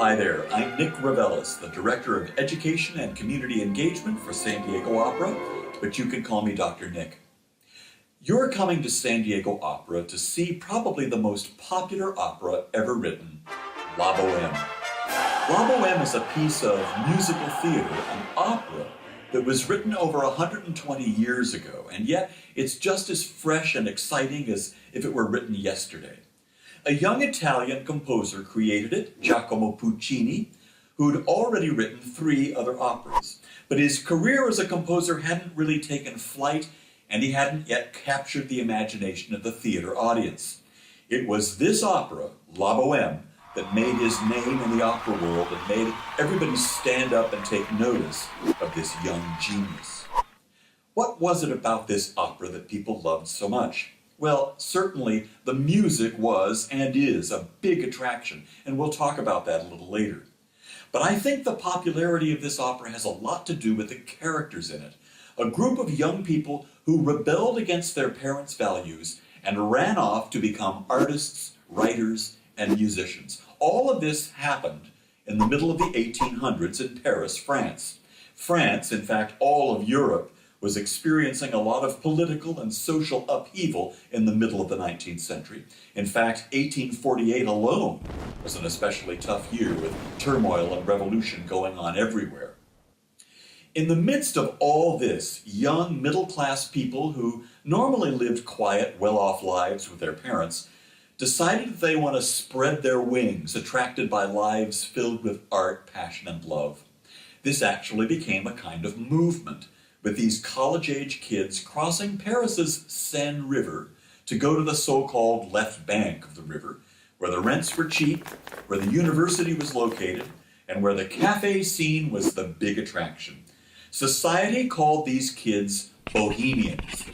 Hi there, I'm Nick Ravelis, the Director of Education and Community Engagement for San Diego Opera, but you can call me Dr. Nick. You're coming to San Diego Opera to see probably the most popular opera ever written, La Boheme. La Boheme is a piece of musical theater, an opera, that was written over 120 years ago, and yet it's just as fresh and exciting as if it were written yesterday. A young Italian composer created it, Giacomo Puccini, who'd already written 3 other operas. But his career as a composer hadn't really taken flight, and he hadn't yet captured the imagination of the theater audience. It was this opera, La Boheme, that made his name in the opera world and made everybody stand up and take notice of this young genius. What was it about this opera that people loved so much? Well, certainly the music was and is a big attraction, and we'll talk about that a little later. But I think the popularity of this opera has a lot to do with the characters in it. A group of young people who rebelled against their parents' values and ran off to become artists, writers, and musicians. All of this happened in the middle of the 1800s in Paris, France. France, in fact, all of Europe, was experiencing a lot of political and social upheaval in the middle of the 19th century. In fact, 1848 alone was an especially tough year with turmoil and revolution going on everywhere. In the midst of all this, young middle-class people who normally lived quiet, well-off lives with their parents decided that they want to spread their wings, attracted by lives filled with art, passion, and love. This actually became a kind of movement, with these college-age kids crossing Paris's Seine River to go to the so-called left bank of the river, where the rents were cheap, where the university was located, and where the cafe scene was the big attraction. Society called these kids Bohemians,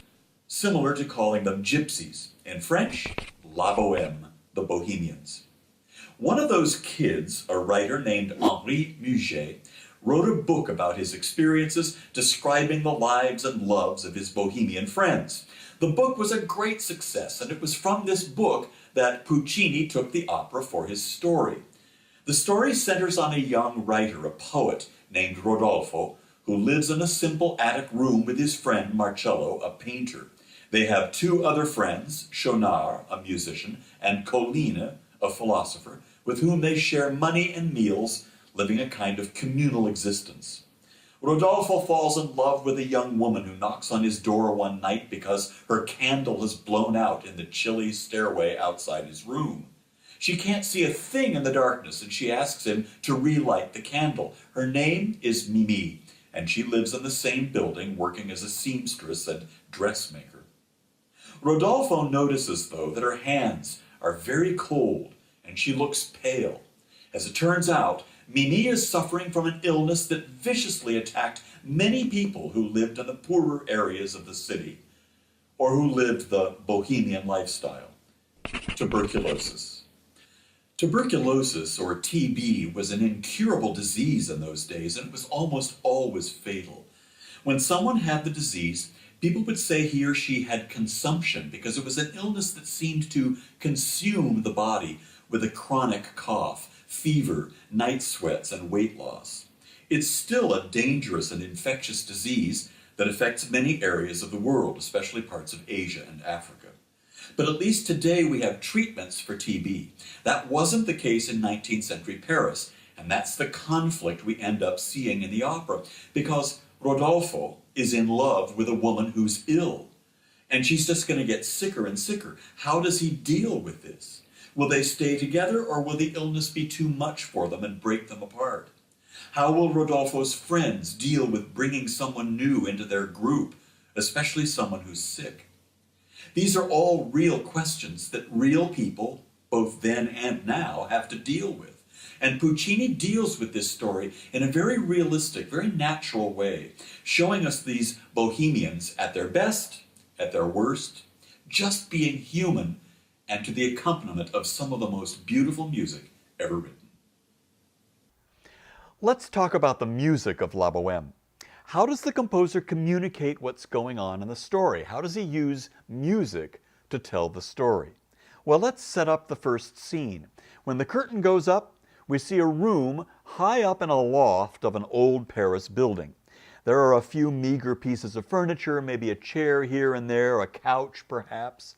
similar to calling them gypsies. In French, La Boheme, the Bohemians. One of those kids, a writer named Henri Mugé, wrote a book about his experiences describing the lives and loves of his Bohemian friends. The book was a great success, and it was from this book that Puccini took the opera for his story. The story centers on a young writer, a poet named Rodolfo, who lives in a simple attic room with his friend Marcello, a painter. They have 2 other friends, Schaunard, a musician, and Colline, a philosopher, with whom they share money and meals, living a kind of communal existence. Rodolfo falls in love with a young woman who knocks on his door one night because her candle is blown out in the chilly stairway outside his room. She can't see a thing in the darkness, and she asks him to relight the candle. Her name is Mimi, and she lives in the same building working as a seamstress and dressmaker. Rodolfo notices, though, that her hands are very cold, and she looks pale. As it turns out, Mimi is suffering from an illness that viciously attacked many people who lived in the poorer areas of the city, or who lived the bohemian lifestyle: tuberculosis. Tuberculosis, or TB, was an incurable disease in those days, and it was almost always fatal. When someone had the disease, people would say he or she had consumption because it was an illness that seemed to consume the body with a chronic cough, fever, night sweats, and weight loss. It's still a dangerous and infectious disease that affects many areas of the world, especially parts of Asia and Africa. But at least today we have treatments for TB. That wasn't the case in 19th century Paris, and that's the conflict we end up seeing in the opera, because Rodolfo is in love with a woman who's ill, and she's just going to get sicker and sicker. How does he deal with this? Will they stay together, or will the illness be too much for them and break them apart? How will Rodolfo's friends deal with bringing someone new into their group, especially someone who's sick? These are all real questions that real people, both then and now, have to deal with. And Puccini deals with this story in a very realistic, very natural way, showing us these bohemians at their best, at their worst, just being human, and to the accompaniment of some of the most beautiful music ever written. Let's talk about the music of La Boheme. How does the composer communicate what's going on in the story? How does he use music to tell the story? Well, let's set up the first scene. When the curtain goes up, we see a room high up in a loft of an old Paris building. There are a few meager pieces of furniture, maybe a chair here and there, a couch perhaps.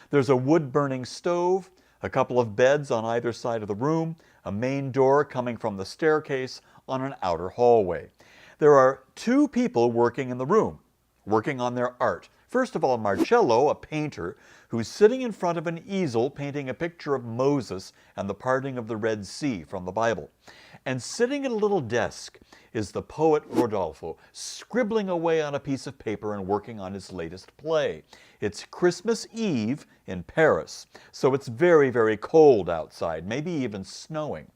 There's a wood-burning stove, a couple of beds on either side of the room, a main door coming from the staircase on an outer hallway. There are two people working in the room, working on their art. First of all, Marcello, a painter, who's sitting in front of an easel painting a picture of Moses and the parting of the Red Sea from the Bible. And sitting at a little desk is the poet Rodolfo, scribbling away on a piece of paper and working on his latest play. It's Christmas Eve in Paris, so it's very, very cold outside, maybe even snowing.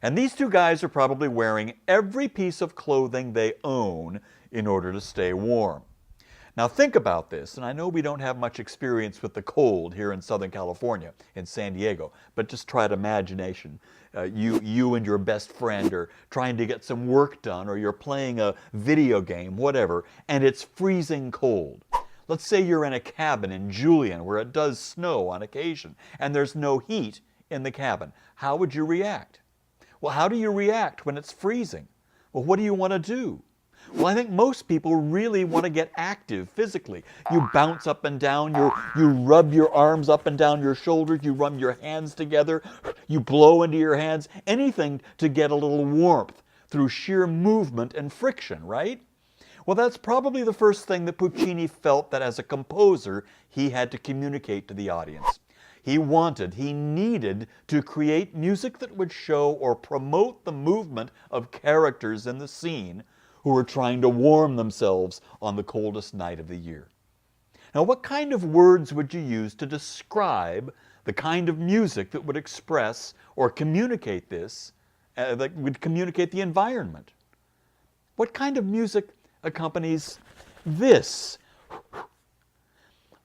And these two guys are probably wearing every piece of clothing they own in order to stay warm. Now think about this, and I know we don't have much experience with the cold here in Southern California, in San Diego, but just try to imagination. You and your best friend are trying to get some work done, or you're playing a video game, whatever, and it's freezing cold. Let's say you're in a cabin in Julian where it does snow on occasion, and there's no heat in the cabin. How would you react? Well, how do you react when it's freezing? Well, what do you want to do? Well, I think most people really want to get active physically. You bounce up and down, you rub your arms up and down your shoulders, you rub your hands together, you blow into your hands, anything to get a little warmth through sheer movement and friction, right? Well, that's probably the first thing that Puccini felt that as a composer he had to communicate to the audience. He needed to create music that would show or promote the movement of characters in the scene who are trying to warm themselves on the coldest night of the year. Now, what kind of words would you use to describe the kind of music that would express or communicate this, that would communicate the environment? What kind of music accompanies this?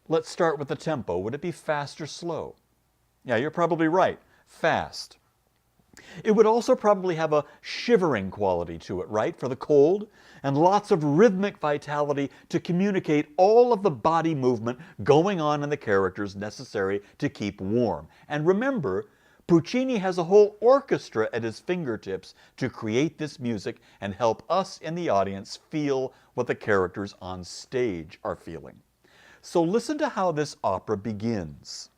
Let's start with the tempo. Would it be fast or slow? Yeah, you're probably right. Fast. It would also probably have a shivering quality to it, right, for the cold, and lots of rhythmic vitality to communicate all of the body movement going on in the characters necessary to keep warm. And remember, Puccini has a whole orchestra at his fingertips to create this music and help us in the audience feel what the characters on stage are feeling. So listen to how this opera begins.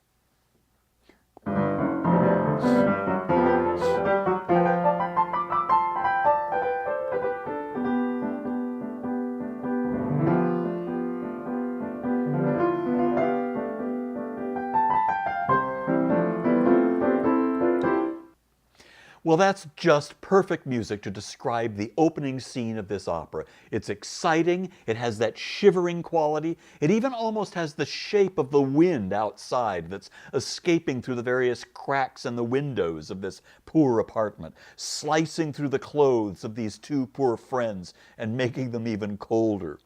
Well, that's just perfect music to describe the opening scene of this opera. It's exciting, it has that shivering quality, it even almost has the shape of the wind outside that's escaping through the various cracks in the windows of this poor apartment, slicing through the clothes of these two poor friends and making them even colder.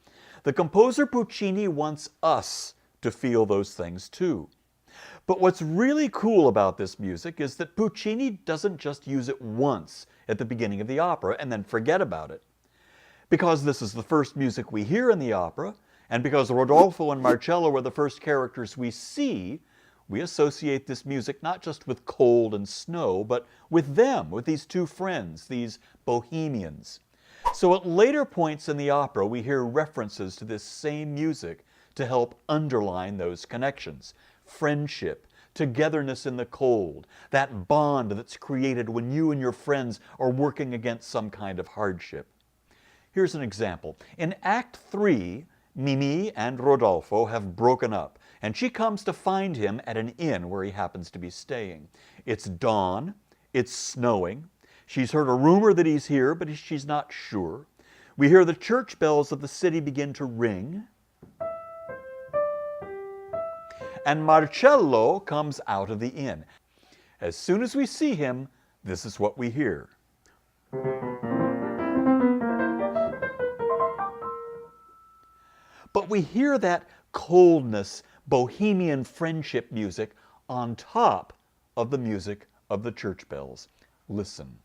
The composer Puccini wants us to feel those things too. But what's really cool about this music is that Puccini doesn't just use it once at the beginning of the opera and then forget about it. Because this is the first music we hear in the opera, and because Rodolfo and Marcello are the first characters we see, we associate this music not just with cold and snow, but with them, with these two friends, these bohemians. So at later points in the opera, we hear references to this same music to help underline those connections. Friendship, togetherness in the cold, that bond that's created when you and your friends are working against some kind of hardship. Here's an example. In Act 3, Mimi and Rodolfo have broken up, and she comes to find him at an inn where he happens to be staying. It's dawn, it's snowing. She's heard a rumor that he's here, but she's not sure. We hear the church bells of the city begin to ring, and Marcello comes out of the inn. As soon as we see him, this is what we hear. But we hear that coldness, bohemian friendship music on top of the music of the church bells. Listen.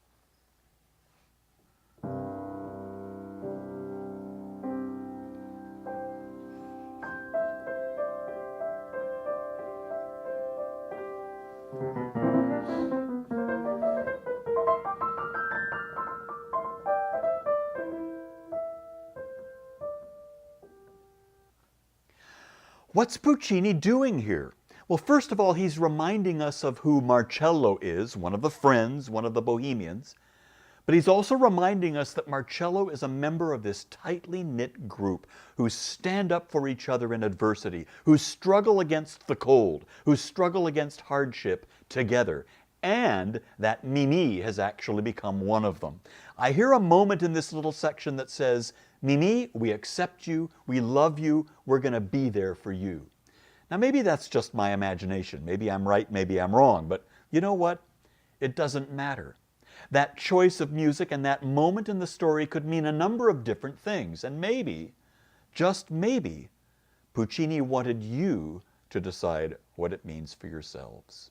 What's Puccini doing here? Well, first of all, he's reminding us of who Marcello is, one of the friends, one of the Bohemians. But he's also reminding us that Marcello is a member of this tightly knit group who stand up for each other in adversity, who struggle against the cold, who struggle against hardship together, and that Mimi has actually become one of them. I hear a moment in this little section that says, Mimi, we accept you, we love you, we're going to be there for you. Now maybe that's just my imagination. Maybe I'm right, maybe I'm wrong, but you know what? It doesn't matter. That choice of music and that moment in the story could mean a number of different things, and maybe, just maybe, Puccini wanted you to decide what it means for yourselves.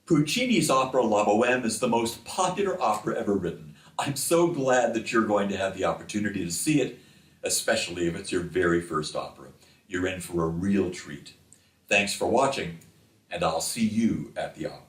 Puccini's opera La Boheme is the most popular opera ever written. I'm so glad that you're going to have the opportunity to see it, especially if it's your very first opera. You're in for a real treat. Thanks for watching, and I'll see you at the opera.